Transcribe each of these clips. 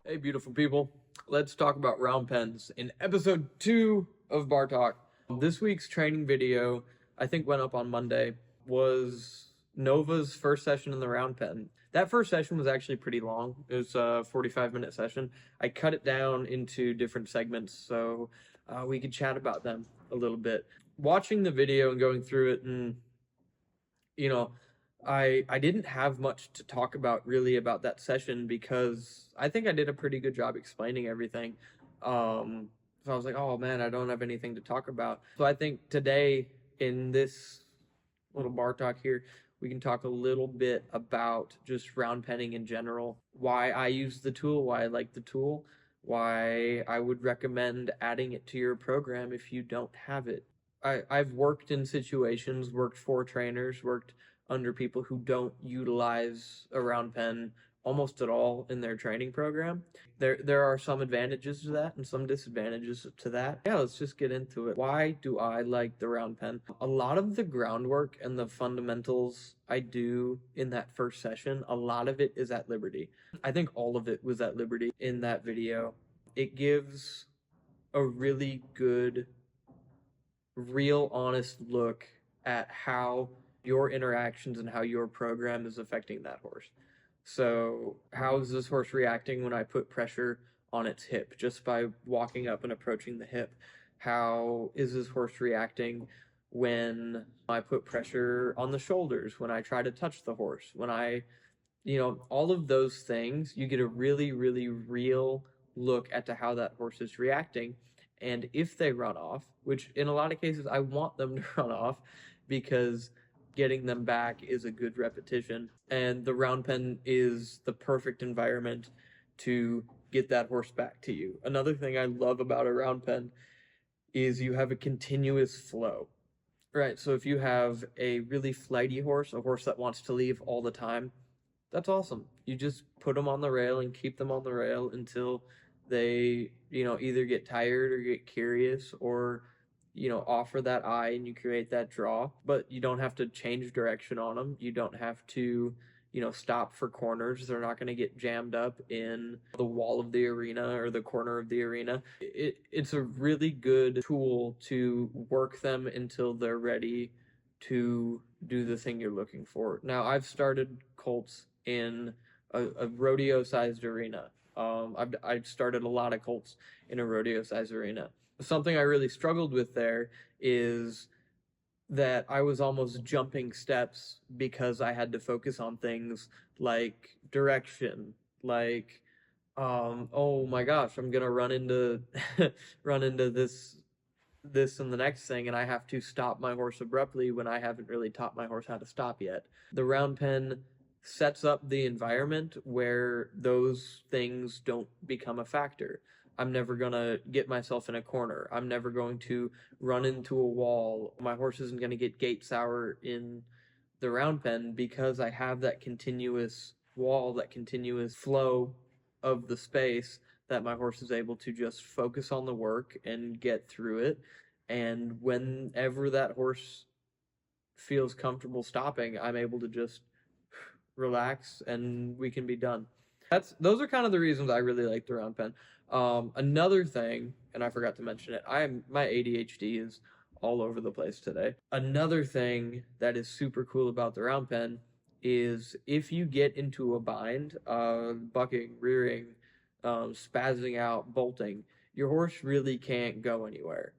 Hey, beautiful people. Let's talk about round pens in episode 2 of Bar Talk. This week's training video, I think went up on Monday, was Nova's first session in the round pen. That first session was actually pretty long. It was a 45-minute session. I cut it down into different segments so we could chat about them a little bit. Watching the video and going through it, and I didn't have much to talk about really about that session because I think I did a pretty good job explaining everything. So I was like, oh man, I don't have anything to talk about. So I think today in this little bar talk here, we can talk a little bit about just round penning in general, why I use the tool, why I like the tool, why I would recommend adding it to your program if you don't have it. I've worked in situations, worked for trainers, worked under people who don't utilize a round pen almost at all in their training program. There are some advantages to that and some disadvantages to that. Yeah, let's just get into it. Why do I like the round pen? A lot of the groundwork and the fundamentals I do in that first session, a lot of it is at Liberty. I think all of it was at Liberty in that video. It gives a really good, real, honest look at how your interactions and how your program is affecting that horse. So how is this horse reacting when I put pressure on its hip just by walking up and approaching the hip? How is this horse reacting when I put pressure on the shoulders, when I try to touch the horse, when all of those things, you get a really, really real look at how that horse is reacting. And if they run off, which in a lot of cases I want them to run off because getting them back is a good repetition, and the round pen is the perfect environment to get that horse back to you. Another thing I love about a round pen is you have a continuous flow, right? So if you have a really flighty horse, a horse that wants to leave all the time, that's awesome. You just put them on the rail and keep them on the rail until they, either get tired or get curious or offer that eye and you create that draw, but you don't have to change direction on them. You don't have to, stop for corners. They're not going to get jammed up in the wall of the arena or the corner of the arena. It's a really good tool to work them until they're ready to do the thing you're looking for. Now, I've started colts in a rodeo-sized arena. I've started a lot of colts in a rodeo-sized arena. Something I really struggled with there is that I was almost jumping steps because I had to focus on things like direction, like, oh my gosh, I'm gonna run into run into this and the next thing, and I have to stop my horse abruptly when I haven't really taught my horse how to stop yet. The round pen sets up the environment where those things don't become a factor. I'm never going to get myself in a corner. I'm never going to run into a wall. My horse isn't going to get gate sour in the round pen because I have that continuous wall, that continuous flow of the space that my horse is able to just focus on the work and get through it. And whenever that horse feels comfortable stopping, I'm able to just relax and we can be done. Those are kind of the reasons I really like the round pen. Another thing, and I forgot to mention it, my ADHD is all over the place today. Another thing that is super cool about the round pen is if you get into a bind, bucking, rearing, spazzing out, bolting, your horse really can't go anywhere.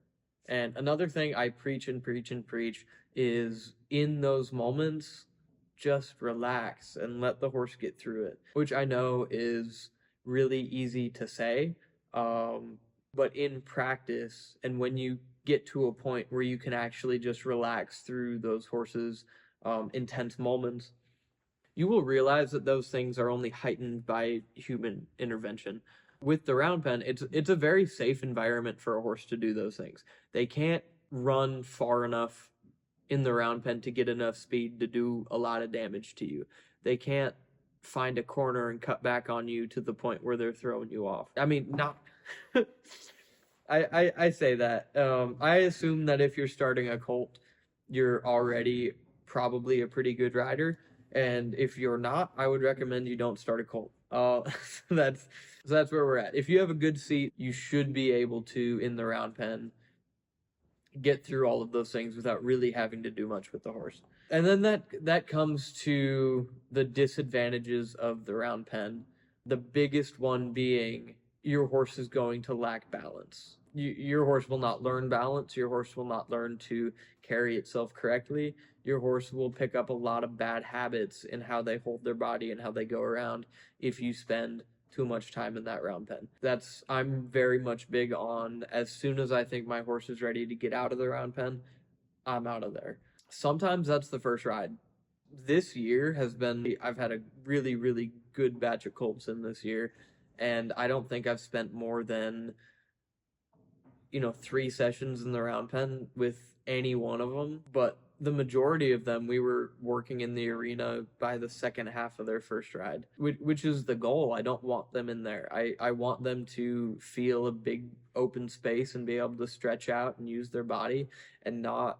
And another thing I preach and preach and preach is in those moments, just relax and let the horse get through it, which I know is really easy to say, but in practice and when you get to a point where you can actually just relax through those horses' intense moments, you will realize that those things are only heightened by human intervention. With the round pen, it's a very safe environment for a horse to do those things. They can't run far enough in the round pen to get enough speed to do a lot of damage to you. They can't find a corner and cut back on you to the point where they're throwing you off. I mean, not... I say that. I assume that if you're starting a colt, you're already probably a pretty good rider. And if you're not, I would recommend you don't start a colt. Uh, so that's so that's where we're at. If you have a good seat, you should be able to, in the round pen, get through all of those things without really having to do much with the horse. And then that comes to the disadvantages of the round pen. The biggest one being your horse is going to lack balance. Your horse will not learn balance. Your horse will not learn to carry itself correctly. Your horse will pick up a lot of bad habits in how they hold their body and how they go around if you spend too much time in that round pen. I'm very much big on, as soon as I think my horse is ready to get out of the round pen, I'm out of there. Sometimes that's the first ride. This year has been, I've had a really, really good batch of colts in this year, and I don't think I've spent more than, 3 sessions in the round pen with any one of them. But the majority of them, we were working in the arena by the second half of their first ride, which is the goal. I don't want them in there. I want them to feel a big open space and be able to stretch out and use their body and not,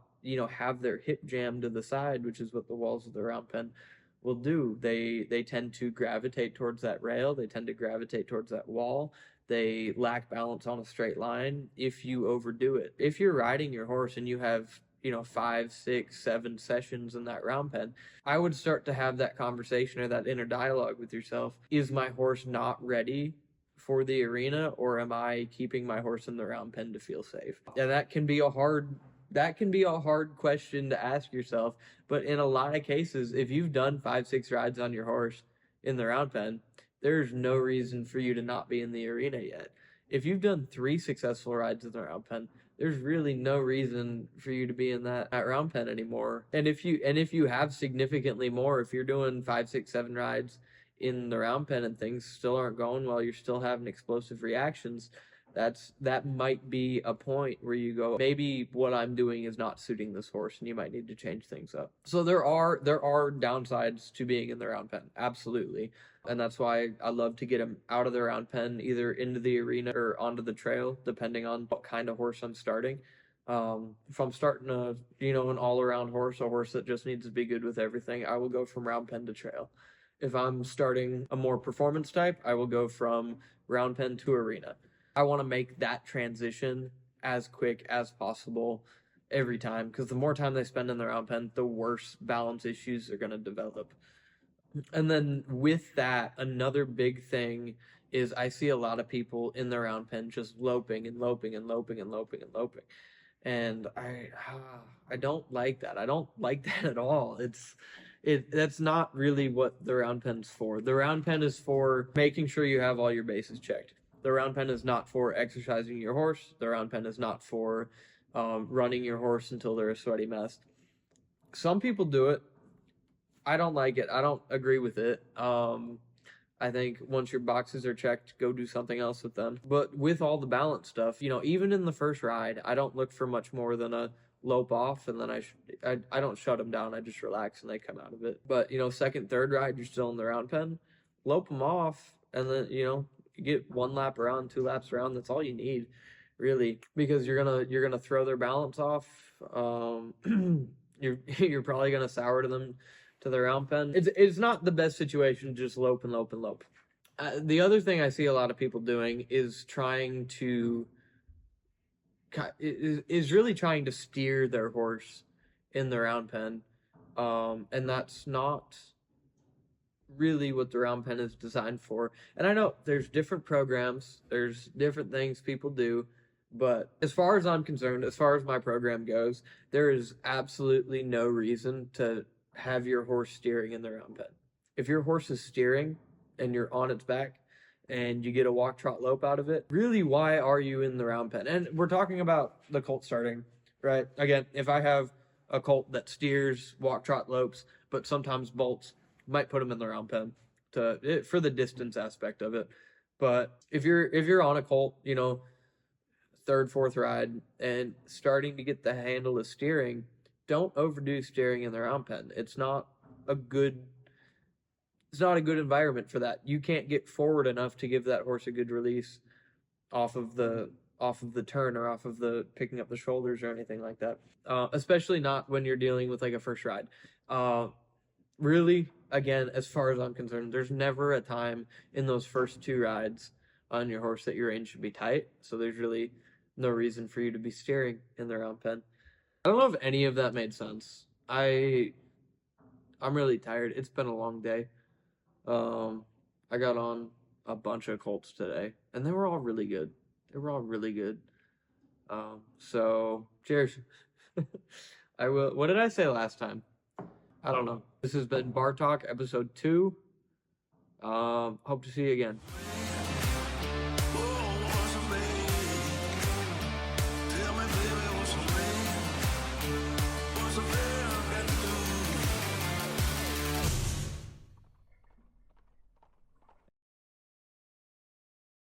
have their hip jammed to the side, which is what the walls of the round pen will do. They tend to gravitate towards that rail. They tend to gravitate towards that wall. They lack balance on a straight line if you overdo it. If you're riding your horse and you have, 5, 6, 7 sessions in that round pen, I would start to have that conversation or that inner dialogue with yourself. Is my horse not ready for the arena, or am I keeping my horse in the round pen to feel safe? And that can be a hard question to ask yourself, but in a lot of cases, if you've done 5, 6 rides on your horse in the round pen, there's no reason for you to not be in the arena yet. If you've done 3 successful rides in the round pen, there's really no reason for you to be in that round pen anymore. And if you have significantly more, if you're doing 5, 6, 7 rides in the round pen and things still aren't going well, you're still having explosive reactions, that might be a point where you go, maybe what I'm doing is not suiting this horse, and you might need to change things up. So there are downsides to being in the round pen, absolutely. And that's why I love to get them out of the round pen, either into the arena or onto the trail, depending on what kind of horse I'm starting. If I'm starting an all-around horse, a horse that just needs to be good with everything, I will go from round pen to trail. If I'm starting a more performance type, I will go from round pen to arena. I want to make that transition as quick as possible every time, because the more time they spend in the round pen, the worse balance issues are going to develop. And then with that, another big thing is I see a lot of people in the round pen just loping and loping and loping and loping and loping. And I don't like that. I don't like that at all. That's not really what the round pen's for. The round pen is for making sure you have all your bases checked. The round pen is not for exercising your horse. The round pen is not for running your horse until they're a sweaty mess. Some people do it. I don't like it. I don't agree with it. I think once your boxes are checked, go do something else with them. But with all the balance stuff, even in the first ride, I don't look for much more than a lope off, and then I don't shut them down. I just relax and they come out of it. But second, third ride, you're still in the round pen. Lope them off, and then you get 1 lap around, 2 laps around. That's all you need, really, because you're gonna throw their balance off. You're probably gonna sour to them to the round pen. It's not the best situation to just lope and lope and lope. The other thing I see a lot of people doing is really trying to steer their horse in the round pen, and that's not really what the round pen is designed for. And I know there's different programs, there's different things people do, but as far as I'm concerned, as far as my program goes, there is absolutely no reason to have your horse steering in the round pen. If your horse is steering and you're on its back and you get a walk, trot, lope out of it, really, why are you in the round pen? And we're talking about the colt starting, right? Again, if I have a colt that steers, walk, trot, lopes, but sometimes bolts, might put them in the round pen for the distance aspect of it. But if you're on a colt, third, fourth ride and starting to get the handle of steering, don't overdo steering in the round pen. It's not a good environment for that. You can't get forward enough to give that horse a good release off of the turn or off of the picking up the shoulders or anything like that. Especially not when you're dealing with like a first ride. really, again, as far as I'm concerned, there's never a time in those first 2 rides on your horse that your rein should be tight. So there's really no reason for you to be steering in the round pen. I don't know if any of that made sense. I'm really tired. It's been a long day. I got on a bunch of colts today, and they were all really good. They were all really good. So cheers. I will. What did I say last time? I don't know. This has been Bar Talk episode 2. Hope to see you again.